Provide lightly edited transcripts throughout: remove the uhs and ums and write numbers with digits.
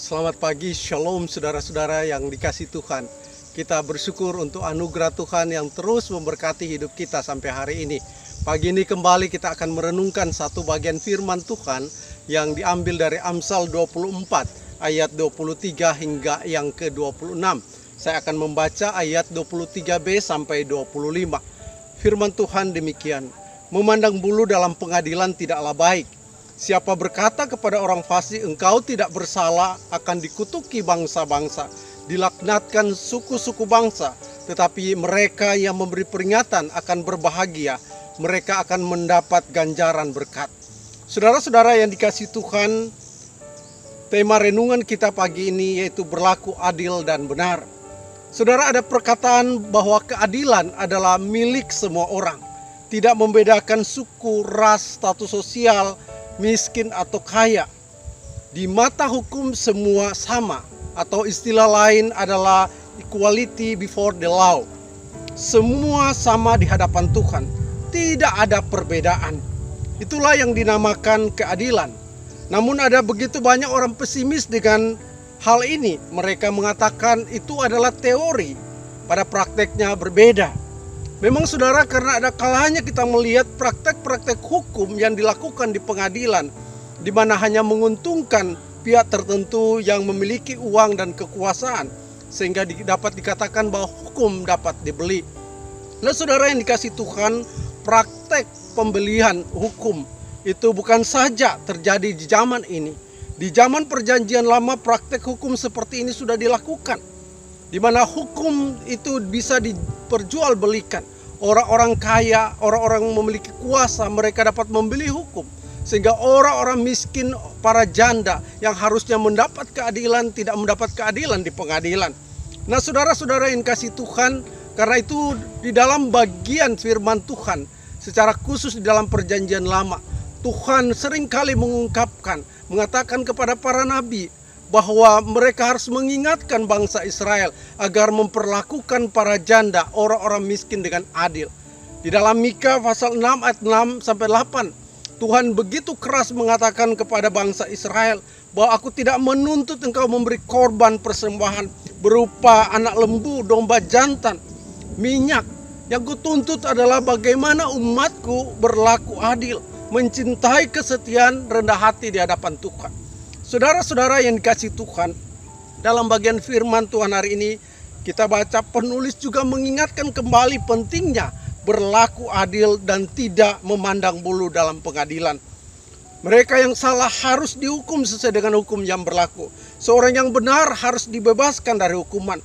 Selamat pagi, shalom saudara-saudara yang dikasih Tuhan. Kita bersyukur untuk anugerah Tuhan yang terus memberkati hidup kita sampai hari ini. Pagi ini kembali kita akan merenungkan satu bagian firman Tuhan yang diambil dari Amsal 24 ayat 23 hingga yang ke-26. Saya akan membaca ayat 23b sampai 25. Firman Tuhan demikian, memandang bulu dalam pengadilan tidaklah baik. Siapa berkata kepada orang fasik, engkau tidak bersalah, akan dikutuki bangsa-bangsa, dilaknatkan suku-suku bangsa. Tetapi mereka yang memberi peringatan akan berbahagia, mereka akan mendapat ganjaran berkat. Saudara-saudara yang dikasihi Tuhan, tema renungan kita pagi ini yaitu berlaku adil dan benar. Saudara, ada perkataan bahwa keadilan adalah milik semua orang, tidak membedakan suku, ras, status sosial, miskin atau kaya. Di mata hukum semua sama, atau istilah lain adalah equality before the law. Semua sama di hadapan Tuhan, tidak ada perbedaan. Itulah yang dinamakan keadilan. Namun ada begitu banyak orang pesimis dengan hal ini. Mereka mengatakan itu adalah teori, pada prakteknya berbeda. Memang saudara, karena ada kalanya kita melihat praktek-praktek hukum yang dilakukan di pengadilan, di mana hanya menguntungkan pihak tertentu yang memiliki uang dan kekuasaan, sehingga dapat dikatakan bahwa hukum dapat dibeli. Nah saudara yang dikasih Tuhan, praktek pembelian hukum itu bukan saja terjadi di zaman ini. Di zaman perjanjian lama praktek hukum seperti ini sudah dilakukan, di mana hukum itu bisa diperjualbelikan. Orang-orang kaya, orang-orang memiliki kuasa, mereka dapat membeli hukum. Sehingga orang-orang miskin, para janda yang harusnya mendapat keadilan, tidak mendapat keadilan di pengadilan. Nah saudara-saudara yang kasih Tuhan, karena itu di dalam bagian firman Tuhan, secara khusus di dalam perjanjian lama, Tuhan seringkali mengatakan kepada para nabi, bahwa mereka harus mengingatkan bangsa Israel agar memperlakukan para janda, orang-orang miskin dengan adil. Di dalam Mika pasal 6 ayat 6 sampai 8, Tuhan begitu keras mengatakan kepada bangsa Israel bahwa aku tidak menuntut engkau memberi korban persembahan berupa anak lembu, domba jantan, minyak. Yang kutuntut adalah bagaimana umatku berlaku adil, mencintai kesetiaan, rendah hati di hadapan Tuhan. Saudara-saudara yang dikasih Tuhan, dalam bagian firman Tuhan hari ini kita baca, penulis juga mengingatkan kembali pentingnya berlaku adil dan tidak memandang bulu dalam pengadilan. Mereka yang salah harus dihukum sesuai dengan hukum yang berlaku. Seorang yang benar harus dibebaskan dari hukuman.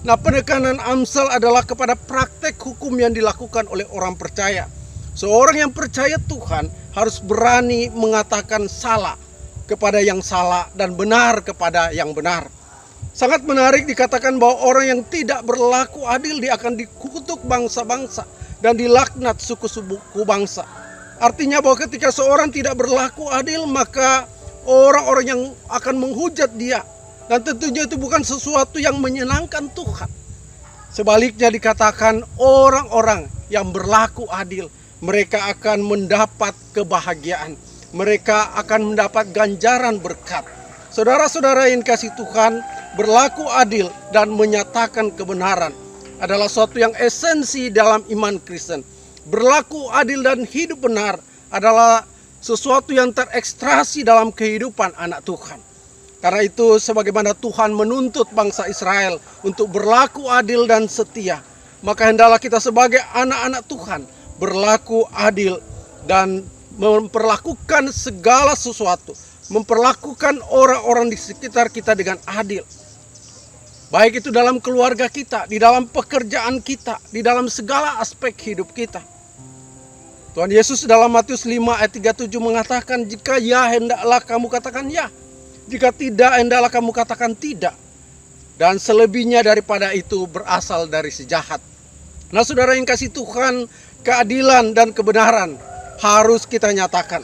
Nah, penekanan Amsal adalah kepada praktek hukum yang dilakukan oleh orang percaya. Seorang yang percaya Tuhan harus berani mengatakan salah kepada yang salah dan benar kepada yang benar. Sangat menarik dikatakan bahwa orang yang tidak berlaku adil dia akan dikutuk bangsa-bangsa dan dilaknat suku-suku bangsa. Artinya bahwa ketika seorang tidak berlaku adil, maka orang-orang yang akan menghujat dia, dan tentunya itu bukan sesuatu yang menyenangkan Tuhan. Sebaliknya dikatakan orang-orang yang berlaku adil, mereka akan mendapat kebahagiaan. Mereka akan mendapat ganjaran berkat. Saudara-saudara yang kasih Tuhan, berlaku adil dan menyatakan kebenaran adalah suatu yang esensi dalam iman Kristen. Berlaku adil dan hidup benar adalah sesuatu yang terekstrasi dalam kehidupan anak Tuhan. Karena itu sebagaimana Tuhan menuntut bangsa Israel untuk berlaku adil dan setia, maka hendaklah kita sebagai anak-anak Tuhan berlaku adil dan memperlakukan segala sesuatu, memperlakukan orang-orang di sekitar kita dengan adil. Baik itu dalam keluarga kita, di dalam pekerjaan kita, di dalam segala aspek hidup kita. Tuhan Yesus dalam Matius 5 ayat 37 mengatakan, jika ya hendaklah kamu katakan ya, jika tidak hendaklah kamu katakan tidak. Dan selebihnya daripada itu berasal dari si jahat. Nah saudara yang kasih Tuhan, keadilan dan kebenaran harus kita nyatakan.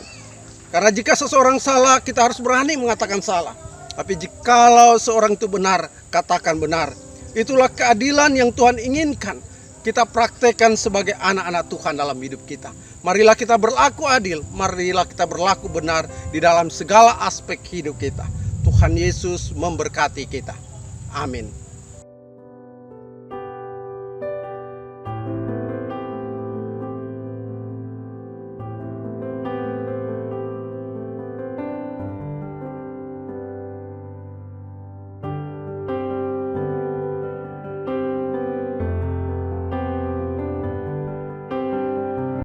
Karena jika seseorang salah, kita harus berani mengatakan salah. Tapi jikalau seorang itu benar, katakan benar. Itulah keadilan yang Tuhan inginkan kita praktekkan sebagai anak-anak Tuhan dalam hidup kita. Marilah kita berlaku adil, marilah kita berlaku benar di dalam segala aspek hidup kita. Tuhan Yesus memberkati kita. Amin.